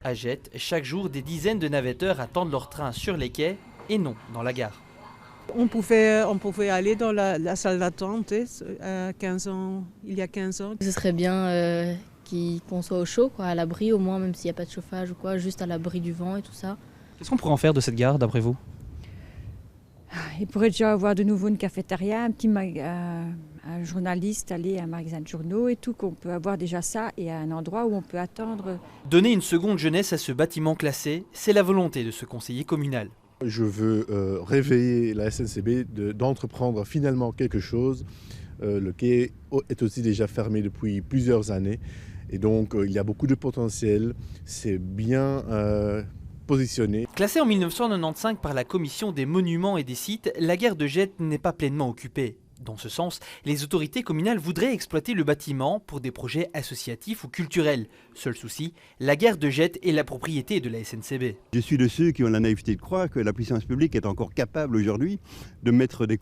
À Jette, chaque jour, des dizaines de navetteurs attendent leur train sur les quais et non dans la gare. On pouvait aller dans la salle d'attente à 15 ans, il y a 15 ans. Ce serait bien qu'on soit au chaud, quoi, à l'abri au moins, même s'il n'y a pas de chauffage ou quoi, juste à l'abri du vent et tout ça. Qu'est-ce qu'on pourrait en faire de cette gare d'après vous? Il pourrait déjà avoir de nouveau une cafétéria, un journaliste, aller à un magasin de journaux et tout, qu'on peut avoir déjà ça et un endroit où on peut attendre. Donner une seconde jeunesse à ce bâtiment classé, c'est la volonté de ce conseiller communal. Je veux réveiller la SNCB d'entreprendre finalement quelque chose. Le quai est aussi déjà fermé depuis plusieurs années et donc il y a beaucoup de potentiel. C'est bien positionné. Classée en 1995 par la Commission des monuments et des sites, la gare de Jette n'est pas pleinement occupée. Dans ce sens, les autorités communales voudraient exploiter le bâtiment pour des projets associatifs ou culturels. Seul souci, la gare de Jette est la propriété de la SNCB. Je suis de ceux qui ont la naïveté de croire que la puissance publique est encore capable aujourd'hui de mettre des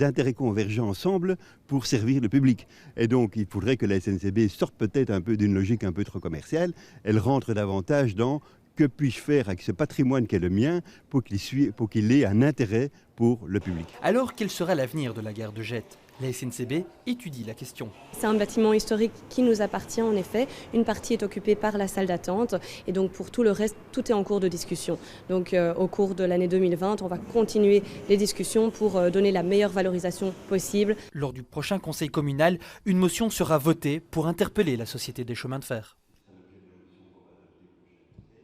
intérêts convergents ensemble pour servir le public. Et donc il faudrait que la SNCB sorte peut-être un peu d'une logique un peu trop commerciale. Elle rentre davantage dans que puis-je faire avec ce patrimoine qui est le mien pour qu'il ait un intérêt pour le public. Alors quel sera l'avenir de la gare de Jette? La SNCB étudie la question. C'est un bâtiment historique qui nous appartient en effet. Une partie est occupée par la salle d'attente et donc pour tout le reste, tout est en cours de discussion. Donc au cours de l'année 2020, on va continuer les discussions pour donner la meilleure valorisation possible. Lors du prochain conseil communal, une motion sera votée pour interpeller la Société des chemins de fer.